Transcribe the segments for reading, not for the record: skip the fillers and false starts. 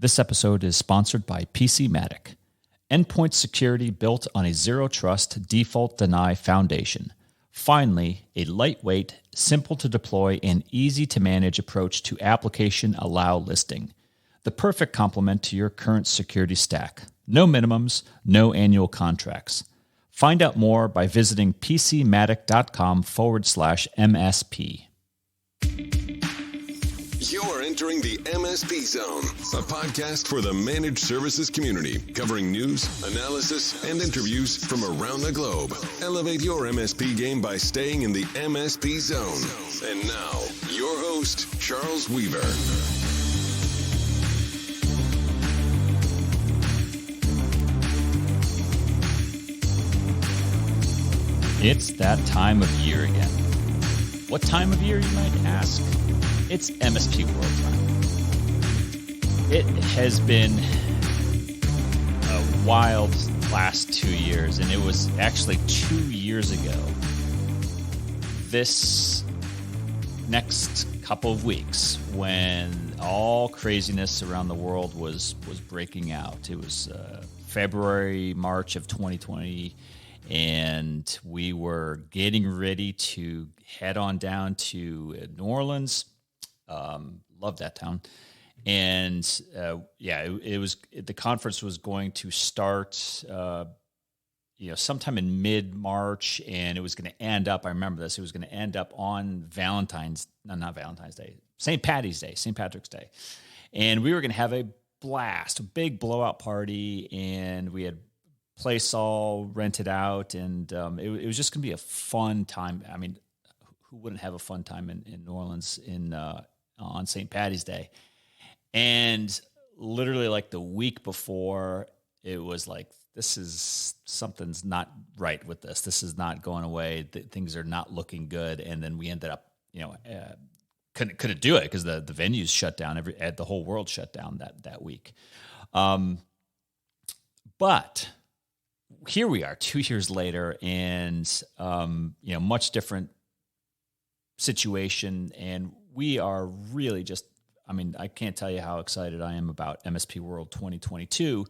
This episode is sponsored by PCmatic, endpoint security built on a zero-trust default deny foundation. Finally, a lightweight, simple to deploy, and easy to manage approach to application allow listing. The perfect complement to your current security stack. No minimums, no annual contracts. Find out more by visiting pcmatic.com/MSP. You are entering the MSP Zone, a podcast for the managed services community, covering news, analysis, and interviews from around the globe. Elevate your MSP game by staying in the MSP Zone. And now, your host, Charles Weaver. It's that time of year again. What time of year, you might ask? It's MSP World time. It has been a wild last 2 years, and it was actually 2 years ago. This next couple of weeks, when all craziness around the world was breaking out. It was February, March of 2020, and we were getting ready to head on down to New Orleans. Love that town. And it was the conference was going to start sometime in mid-March, and it was going to end up, I remember this, it was going to end up on St. Patrick's Day. And we were going to have a blast, a big blowout party, and we had place all rented out, and it was just going to be a fun time. I mean, who wouldn't have a fun time in New Orleans on St. Patty's Day? And literally like the week before, it was like, something's not right with this. This is not going away. Things are not looking good. And then we ended up, couldn't do it because the venues shut down. The whole world shut down that week. But here we are 2 years later, and much different situation, and we are really I can't tell you how excited I am about MSP World 2022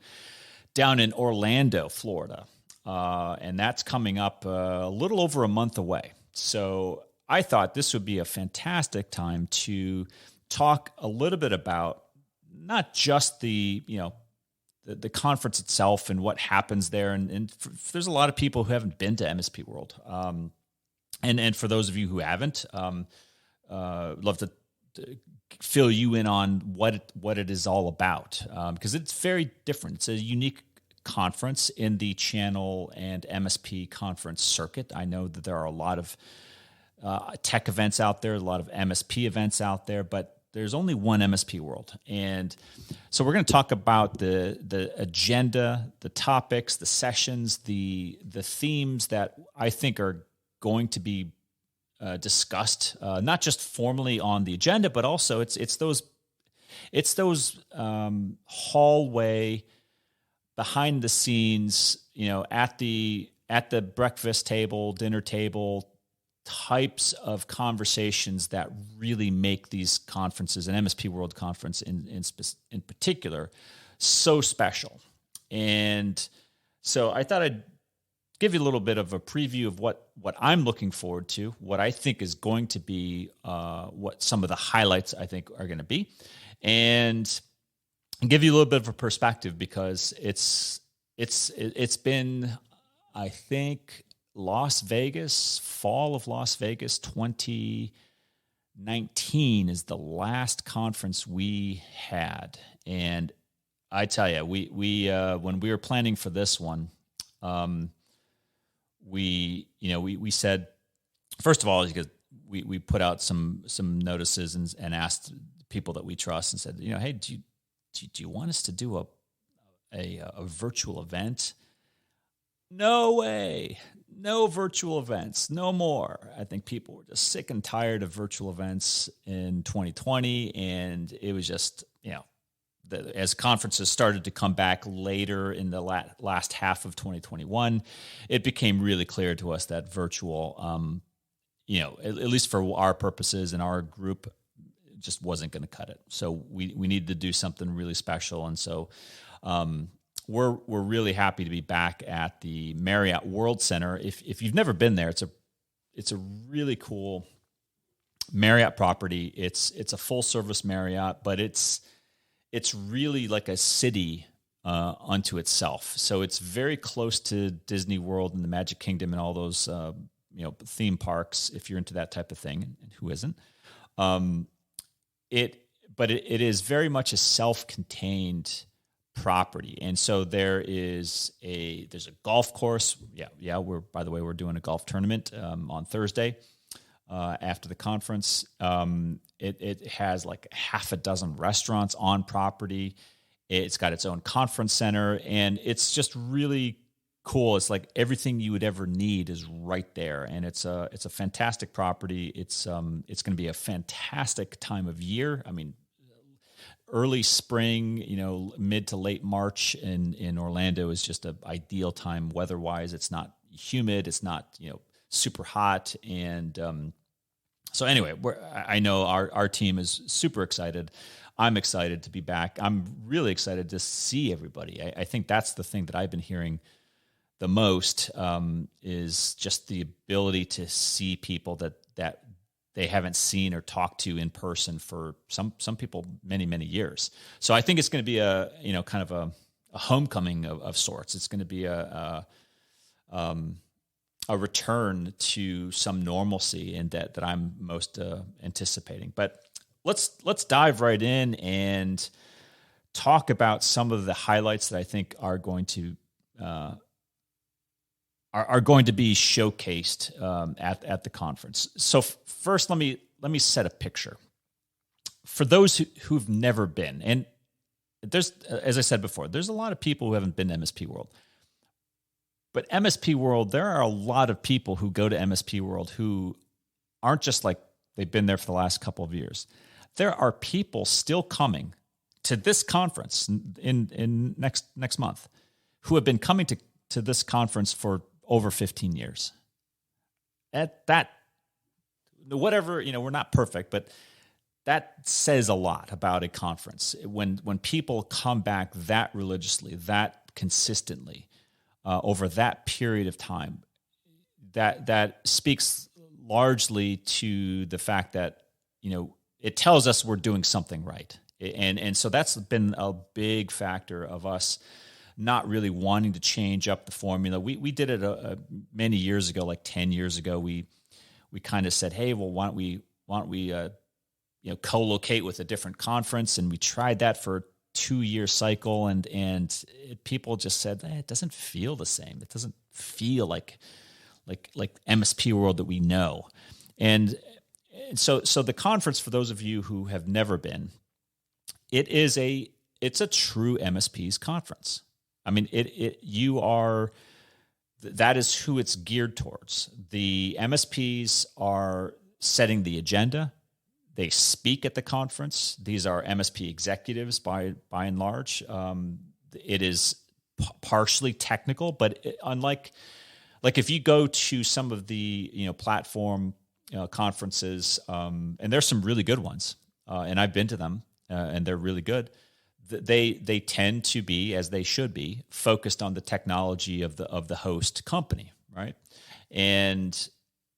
down in Orlando, Florida, and that's coming up a little over a month away. So I thought this would be a fantastic time to talk a little bit about not just the conference itself and what happens there. And there's a lot of people who haven't been to MSP World. And for those of you who haven't, love to fill you in on what it is all about. Because it's very different. It's a unique conference in the channel and MSP conference circuit. I know that there are a lot of tech events out there, a lot of MSP events out there, but there's only one MSP World. And so we're going to talk about the agenda, the topics, the sessions, the themes that I think are going to be discussed, not just formally on the agenda, but also it's those hallway, behind the scenes, at the breakfast table, dinner table, types of conversations that really make these conferences, an MSP World Conference in particular, so special. And so I thought I'd give you a little bit of a preview of what I'm looking forward to, what I think is going to be, what some of the highlights I think are going to be, and give you a little bit of a perspective, because it's been, I think, fall of Las Vegas 2019 is the last conference we had. And I tell you, we when we were planning for this one, we said, first of all, because we put out some notices and asked people that we trust and said, hey, do you want us to do a virtual event? No way. No virtual events, no more. I think people were just sick and tired of virtual events in 2020, and it was just, as conferences started to come back later in the last half of 2021, it became really clear to us that virtual, at least for our purposes and our group, just wasn't going to cut it. So we needed to do something really special. And so we're really happy to be back at the Marriott World Center. If you've never been there, it's a really cool Marriott property. It's a full service Marriott, but it's really like a city unto itself. So it's very close to Disney World and the Magic Kingdom and all those theme parks, if you're into that type of thing, and who isn't. But it is very much a self-contained property, and so there's a golf course. We're doing a golf tournament on Thursday after the conference. It has like half a dozen restaurants on property. It's got its own conference center, and it's just really cool. It's like everything you would ever need is right there, and it's a fantastic property. It's going to be a fantastic time of year. I mean, early spring, mid to late March in Orlando is just an ideal time weather-wise. It's not humid. It's not super hot, and so anyway, I know our team is super excited. I'm excited to be back. I'm really excited to see everybody. I think that's the thing that I've been hearing the most, is just the ability to see people that they haven't seen or talked to in person for some people many, many years. So I think it's going to be a kind of a homecoming of sorts. It's going to be a return to some normalcy, and that I'm most anticipating. But let's dive right in and talk about some of the highlights that I think are going to be showcased at the conference. So first, let me set a picture for those who've never been. And there's, as I said before, there's a lot of people who haven't been to MSP World. But MSP World, there are a lot of people who go to MSP World who aren't just like they've been there for the last couple of years. There are people still coming to this conference in next month who have been coming to this conference for over 15 years. Whatever, we're not perfect, but that says a lot about a conference. When people come back that religiously, that consistently, over that period of time, that speaks largely to the fact that, it tells us we're doing something right. And so that's been a big factor of us not really wanting to change up the formula. We did it many years ago, like 10 years ago. We kind of said, hey, well, why don't we co-locate with a different conference? And we tried that for a 2-year cycle, and people just said, it doesn't feel the same. It doesn't feel like MSP World that we know. And so the conference, for those of you who have never been, it's a true MSP's conference. I mean, that is who it's geared towards. The MSPs are setting the agenda. They speak at the conference. These are MSP executives by and large. It is partially technical, but unlike if you go to some of the platform conferences, and there's some really good ones, and I've been to them, and they're really good. They tend to be, as they should be, focused on the technology of the host company, right? And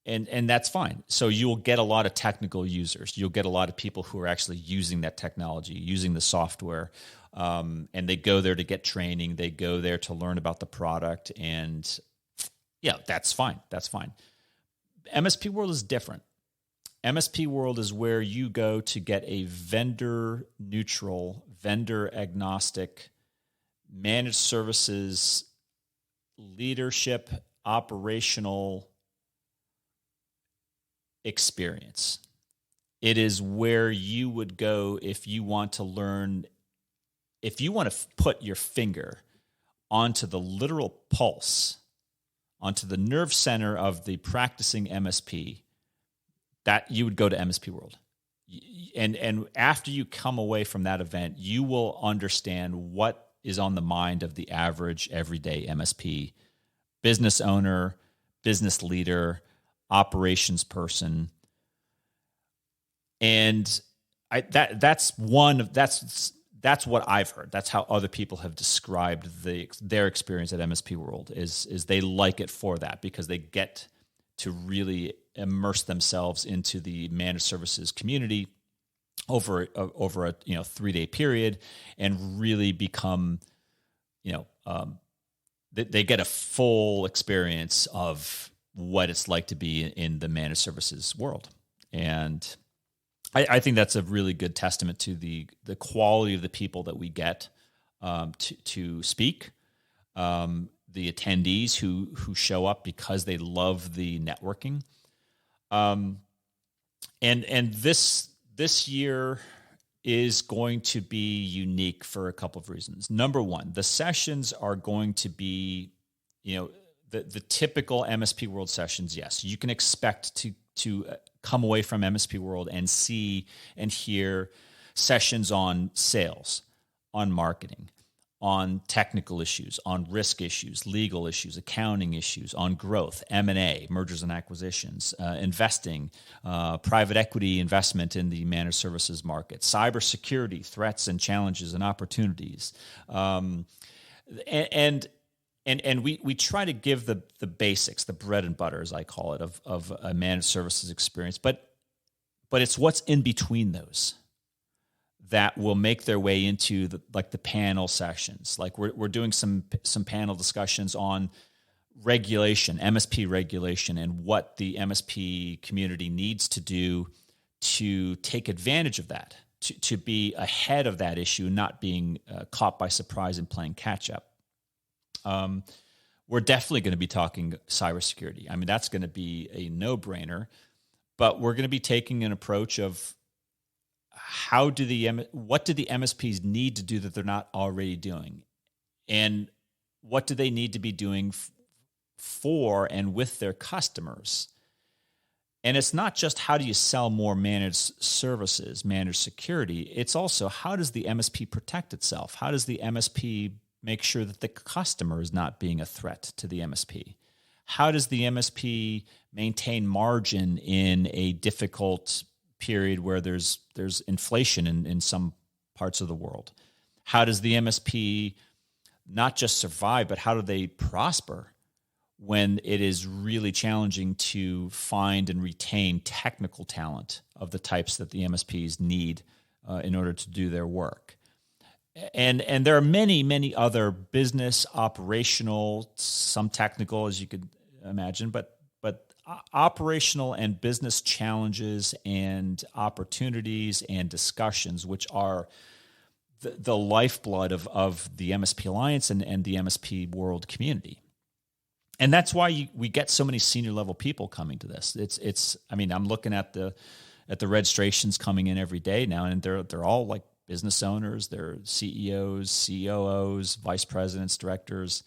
that's fine. So you'll get a lot of technical users. You'll get a lot of people who are actually using that technology, using the software, and they go there to get training. They go there to learn about the product, and yeah, that's fine. That's fine. MSP World is different. MSP World is where you go to get a vendor-neutral, vendor-agnostic, managed services, leadership, operational experience. It is where you would go if you want to learn, if you want to put your finger onto the literal pulse, onto the nerve center of the practicing MSP, that you would go to MSP World. And after you come away from that event, you will understand what is on the mind of the average everyday MSP, business owner, business leader, operations person. And that's what I've heard. That's how other people have described their experience at MSP World is they like it for that, because they get to really immerse themselves into the managed services community over a 3-day period, and really become, they get a full experience of what it's like to be in the managed services world. And I think that's a really good testament to the quality of the people that we get to speak, the attendees who show up because they love the networking. And this year is going to be unique for a couple of reasons. Number one, the sessions are going to be, the typical MSP World sessions. Yes, you can expect to come away from MSP World and see and hear sessions on sales, on marketing, on technical issues, on risk issues, legal issues, accounting issues, on growth, M&A, mergers and acquisitions, investing, private equity investment in the managed services market, cybersecurity, threats and challenges and opportunities. And we try to give the basics, the bread and butter, as I call it, of a managed services experience. But it's what's in between those that will make their way into the panel sessions. Like we're doing some panel discussions on regulation, MSP regulation, and what the MSP community needs to do to take advantage of that, to be ahead of that issue, not being caught by surprise and playing catch up. We're definitely going to be talking cybersecurity. I mean, that's going to be a no-brainer, but we're going to be taking an approach of what do the MSPs need to do that they're not already doing, and what do they need to be doing for and with their customers. And it's not just how do you sell more managed services, managed security. It's also how does the MSP protect itself? How does the MSP make sure that the customer is not being a threat to the MSP? How does the MSP maintain margin in a difficult period where there's inflation in some parts of the world? How does the MSP not just survive, but how do they prosper when it is really challenging to find and retain technical talent of the types that the MSPs need in order to do their work? And there are many, many other business, operational, some technical, as you could imagine, but operational and business challenges and opportunities and discussions, which are the lifeblood of the MSP Alliance and the MSP World community. And that's why we get so many senior level people coming to this. I'm looking at the registrations coming in every day now, and they're all like business owners, they're CEOs, COOs, vice presidents, directors.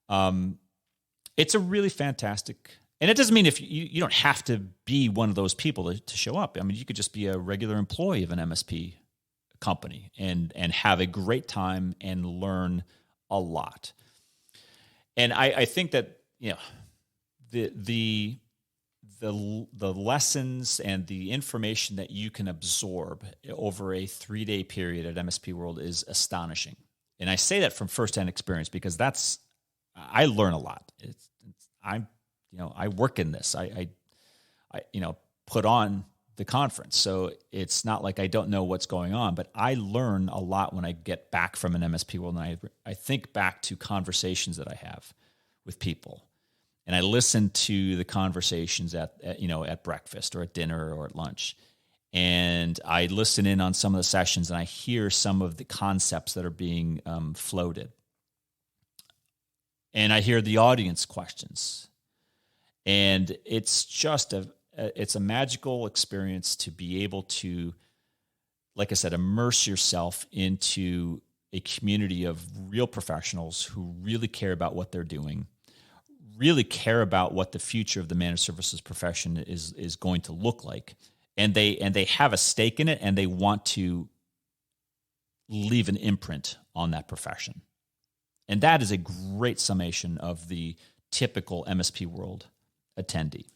It's a really fantastic. And it doesn't mean if you don't have to be one of those people to show up. I mean, you could just be a regular employee of an MSP company and have a great time and learn a lot. And I think that the lessons and the information that you can absorb over a 3-day period at MSP World is astonishing. And I say that from firsthand experience because I learn a lot. I work in this. I put on the conference. So it's not like I don't know what's going on, but I learn a lot when I get back from an MSP World, and I think back to conversations that I have with people. And I listen to the conversations at breakfast or at dinner or at lunch. And I listen in on some of the sessions, and I hear some of the concepts that are being floated. And I hear the audience questions. And it's just it's a magical experience to be able to, like I said, immerse yourself into a community of real professionals who really care about what they're doing, really care about what the future of the managed services profession is going to look like. And they have a stake in it, and they want to leave an imprint on that profession. And that is a great summation of the typical MSP World attendee.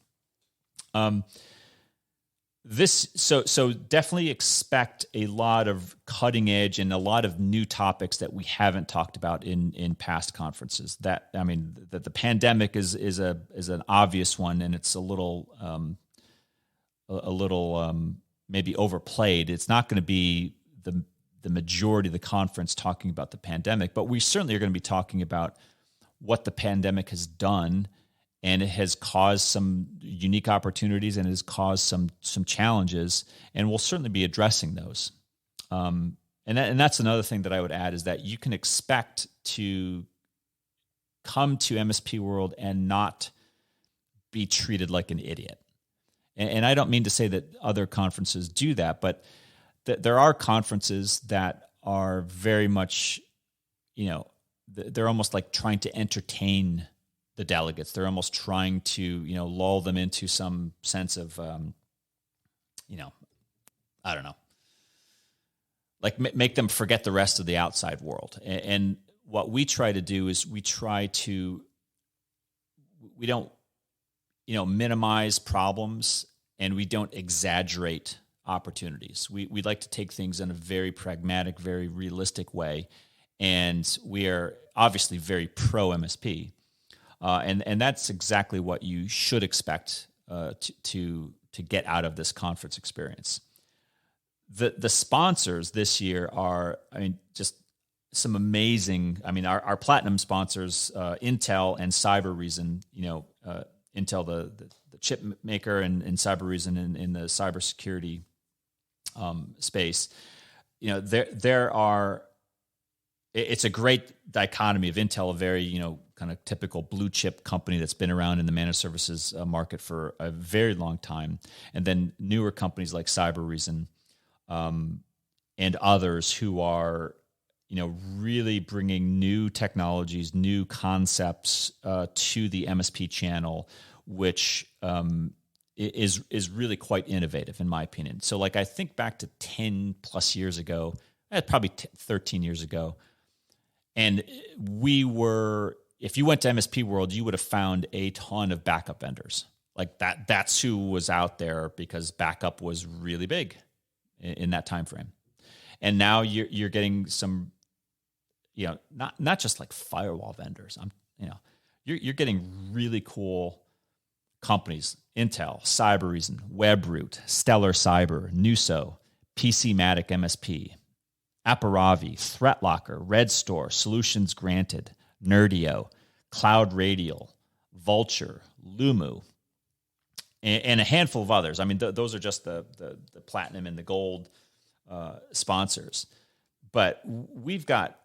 So definitely expect a lot of cutting edge and a lot of new topics that we haven't talked about in past conferences. That the pandemic is an obvious one, and it's a little maybe overplayed. It's not going to be the majority of the conference talking about the pandemic, but we certainly are going to be talking about what the pandemic has done. And it has caused some unique opportunities and has caused some challenges, and we'll certainly be addressing those. And that's another thing that I would add is that you can expect to come to MSP World and not be treated like an idiot. And I don't mean to say that other conferences do that, but there are conferences that are very much, they're almost like trying to entertain the delegates. They're almost trying to, lull them into some sense of, I don't know, like make them forget the rest of the outside world. And what we try to do is we don't, minimize problems, and we don't exaggerate opportunities. We'd like to take things in a very pragmatic, very realistic way. And we are obviously very pro MSP. And that's exactly what you should expect to get out of this conference experience. The sponsors this year are, just some amazing. Our platinum sponsors, Intel and Cybereason. Intel, the chip maker, and Cybereason in the cybersecurity space. There are. It's a great dichotomy of Intel, a very, kind of typical blue chip company that's been around in the managed services market for a very long time. And then newer companies like Cybereason and others who are, really bringing new technologies, new concepts to the MSP channel, which is really quite innovative in my opinion. So like I think back to 10 plus years ago, probably 13 years ago, and if you went to MSP World, you would have found a ton of backup vendors. Like that's who was out there because backup was really big in that time frame. And now you're getting some, not just like firewall vendors. You're getting really cool companies: Intel, Cybereason, Webroot, Stellar Cyber, Nuso, PCmatic MSP, Apparavi, ThreatLocker, RedStore, Solutions Granted, Nerdio, Cloud Radial, Vulture, Lumu, and a handful of others. Those are just the platinum and the gold sponsors. But we've got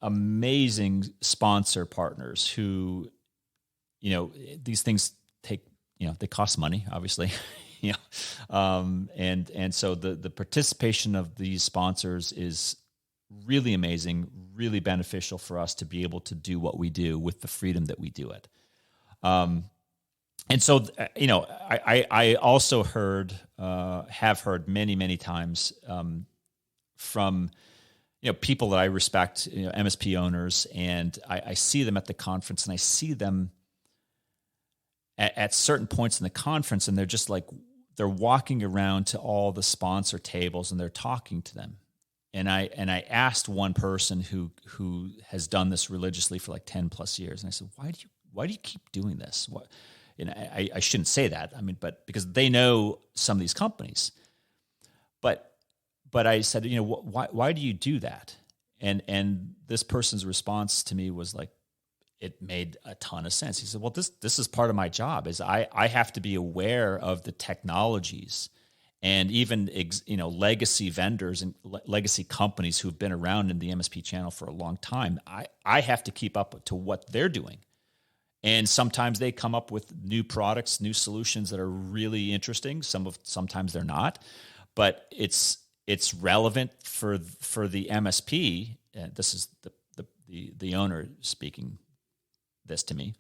amazing sponsor partners who, these things take, they cost money, obviously. And so the participation of these sponsors is really amazing, really beneficial for us to be able to do what we do with the freedom that we do it. And so, I also have heard many times from, people that I respect, MSP owners, and I see them at the conference, and I see them at certain points in the conference, and they're just like, they're walking around to all the sponsor tables and they're talking to them. And I asked one person who has done this religiously for like 10 plus years. And I said, why do you keep doing this? What? And I shouldn't say that. But because they know some of these companies, but I said, why do you do that? And this person's response to me was like, it made a ton of sense. He said, well, this is part of my job, is I have to be aware of the technologies and even, legacy vendors and legacy companies who've been around in the MSP channel for a long time. I have to keep up to what they're doing. And sometimes they come up with new products, new solutions that are really interesting. Sometimes they're not, but it's relevant for the MSP. And this is the owner speaking this to me.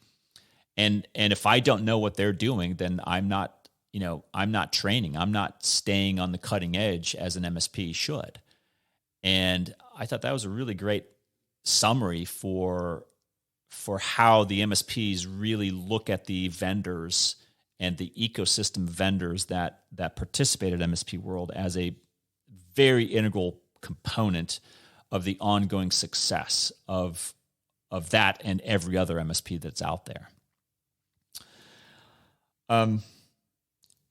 And if I don't know what they're doing, then I'm not training. I'm not staying on the cutting edge as an MSP should. And I thought that was a really great summary for how the MSPs really look at the vendors and the ecosystem vendors that participate at MSP World as a very integral component of the ongoing success of that and every other MSP that's out there.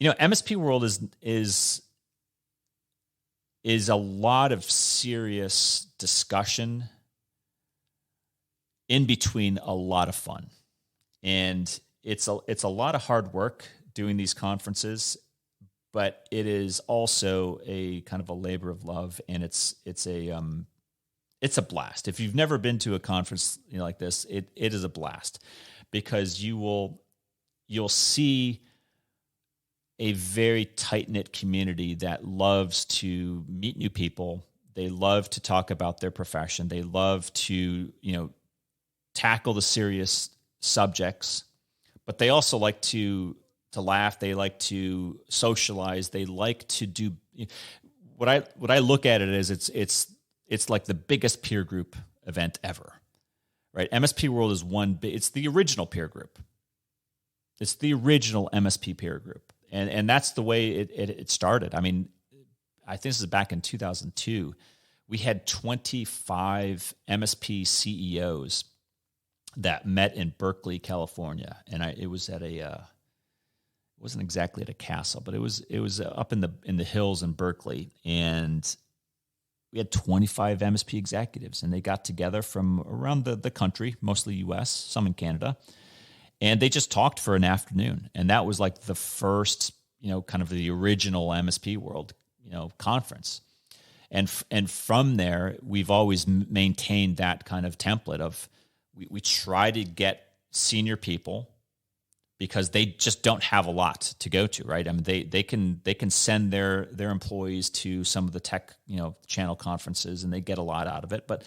MSP World is a lot of serious discussion in between a lot of fun. And it's a lot of hard work doing these conferences, but it is also a kind of a labor of love, and it's a blast. If you've never been to a conference like this, it is a blast, because you'll see a very tight-knit community that loves to meet new people. They love to talk about their profession. They love to, tackle the serious subjects, but they also like to laugh. They like to socialize. They like to do what I look at it as it's like the biggest peer group event ever, right? MSP World is it's the original peer group. It's the original MSP peer group. And that's the way it started. I mean, I think this is back in 2002. We had 25 MSP CEOs that met in Berkeley, California, and it was at it wasn't exactly at a castle, but it was up in the hills in Berkeley, and we had 25 MSP executives, and they got together from around the country, mostly U.S., some in Canada. And they just talked for an afternoon. And that was like the first, kind of the original MSP World, conference. And from there, we've always maintained that kind of template of we try to get senior people, because they just don't have a lot to go to, right? I mean, they can send their employees to some of the tech, channel conferences, and they get a lot out of it. But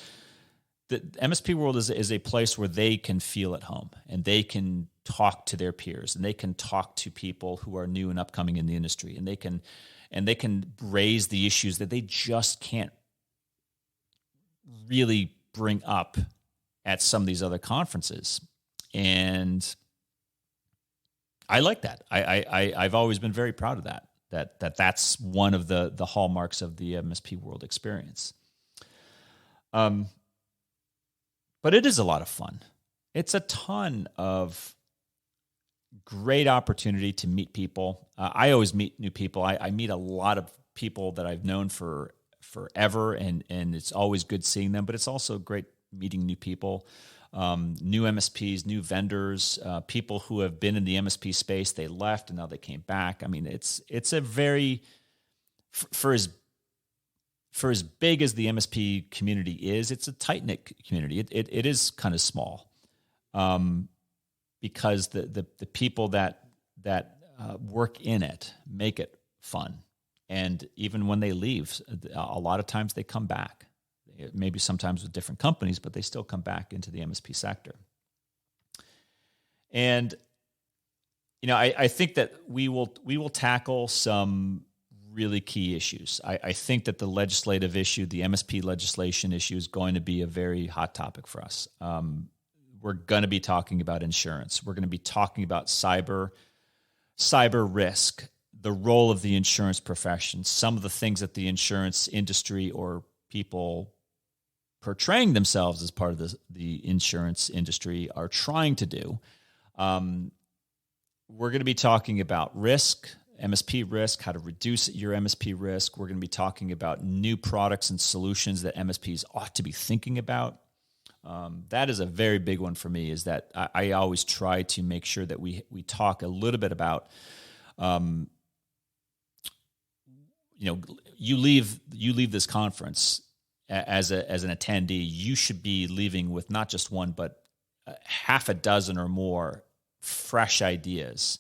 the MSP World is a place where they can feel at home, and they can talk to their peers, and they can talk to people who are new and upcoming in the industry, and they can raise the issues that they just can't really bring up at some of these other conferences. And I like that. I've always been very proud of that. That's one of the hallmarks of the MSP World experience. But it is a lot of fun. It's a ton of great opportunity to meet people. I always meet new people. I meet a lot of people that I've known for forever, and it's always good seeing them, but it's also great meeting new people, new MSPs, new vendors, people who have been in the MSP space. They left and now they came back. I mean, it's a very, for as big as the MSP community is, it's a tight-knit community. It is kind of small, because the people that work in it make it fun. And even when they leave, a lot of times they come back. Maybe sometimes with different companies, but they still come back into the MSP sector. And I think that we will tackle some really key issues. I think that the legislative issue, the MSP legislation issue, is going to be a very hot topic for us. We're going to be talking about insurance. We're going to be talking about cyber risk, the role of the insurance profession, some of the things that the insurance industry or people portraying themselves as part of the insurance industry are trying to do. We're going to be talking about risk, MSP risk, how to reduce your MSP risk. We're going to be talking about new products and solutions that MSPs ought to be thinking about. That is a very big one for me, is that I always try to make sure that we talk a little bit about, you leave this conference as an attendee, you should be leaving with not just one, but half a dozen or more fresh ideas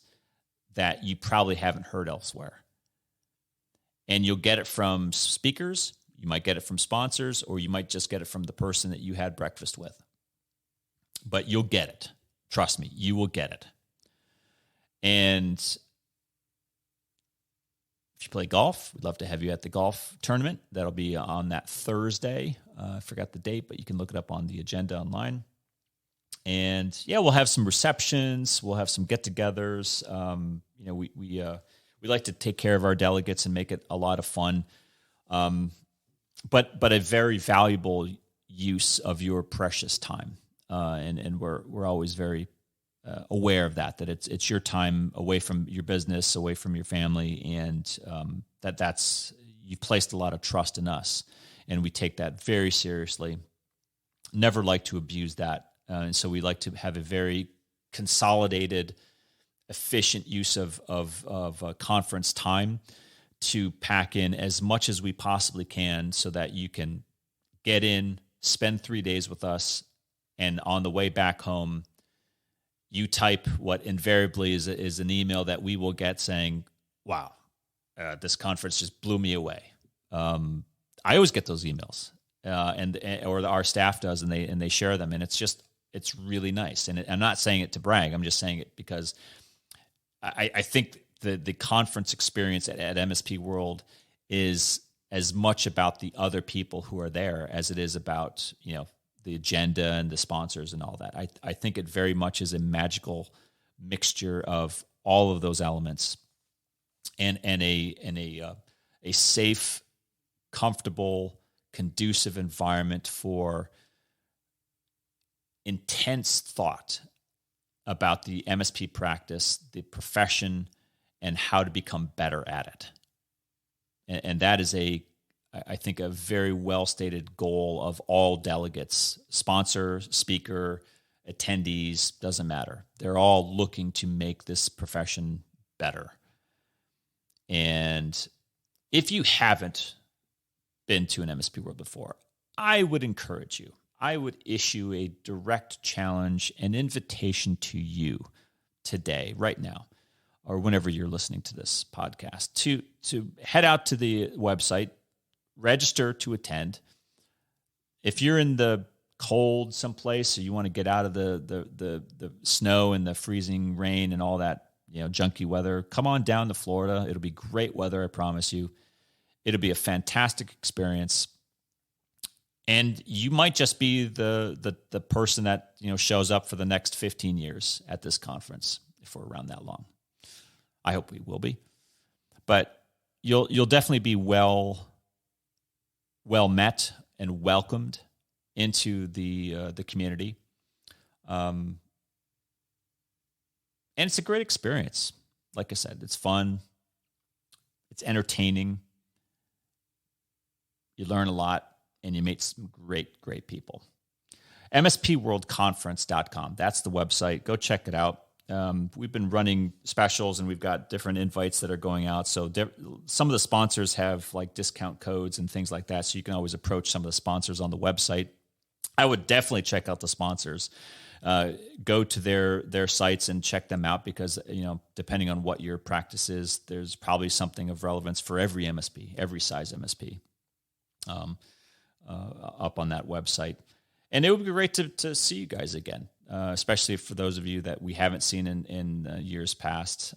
that you probably haven't heard elsewhere. And you'll get it from speakers, you might get it from sponsors, or you might just get it from the person that you had breakfast with. But you'll get it. Trust me, you will get it. And if you play golf, we'd love to have you at the golf tournament. That'll be on that Thursday. I forgot the date, but you can look it up on the agenda online. And yeah, we'll have some receptions. We'll have some get-togethers. We like to take care of our delegates and make it a lot of fun. But a very valuable use of your precious time. And we're always very aware of that it's your time away from your business, away from your family, and that's you've placed a lot of trust in us, and we take that very seriously. Never like to abuse that, and so we like to have a very consolidated, efficient use of conference time to pack in as much as we possibly can, so that you can get in, spend 3 days with us, and on the way back home, you type what invariably is an email that we will get saying, wow, this conference just blew me away. I always get those emails, or our staff does, and they share them, and it's really nice. And I'm not saying it to brag. I'm just saying it because I think the conference experience at MSP World is as much about the other people who are there as it is about, the agenda and the sponsors and all that. I think it very much is a magical mixture of all of those elements, and a safe, comfortable, conducive environment for intense thought about the MSP practice, the profession, and how to become better at it. And that is I think, a very well-stated goal of all delegates, sponsor, speaker, attendees, doesn't matter. They're all looking to make this profession better. And if you haven't been to an MSP World before, I would encourage you. I would issue a direct challenge, an invitation to you today, right now, or whenever you're listening to this podcast, to head out to the website, register to attend. If you're in the cold someplace, or you want to get out of the snow and the freezing rain and all that, junky weather, come on down to Florida. It'll be great weather, I promise you. It'll be a fantastic experience. And you might just be the person that shows up for the next 15 years at this conference, if we're around that long. I hope we will be. But you'll definitely be well met and welcomed into the community, and it's a great experience. Like I said, it's fun, it's entertaining. You learn a lot, and you meet some great people. MSPWorldConference.com. That's the website. Go check it out. We've been running specials, and we've got different invites that are going out. So some of the sponsors have like discount codes and things like that. So you can always approach some of the sponsors on the website. I would definitely check out the sponsors. Go to their sites and check them out, because depending on what your practice is, there's probably something of relevance for every MSP, every size MSP, up on that website. And it would be great to see you guys again. Especially for those of you that we haven't seen in years past.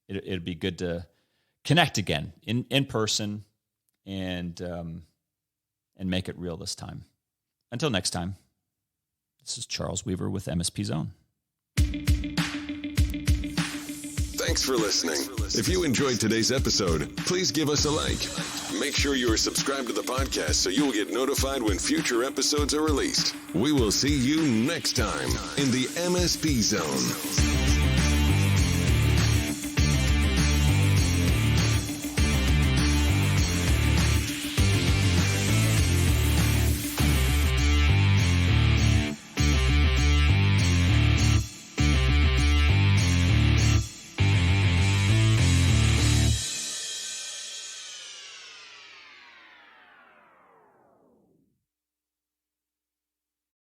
It'd be good to connect again in person and make it real this time. Until next time, this is Charles Weaver with MSP Zone. Thanks for listening. If you enjoyed today's episode, please give us a like. Make sure you are subscribed to the podcast so you will get notified when future episodes are released. We will see you next time in the MSP Zone.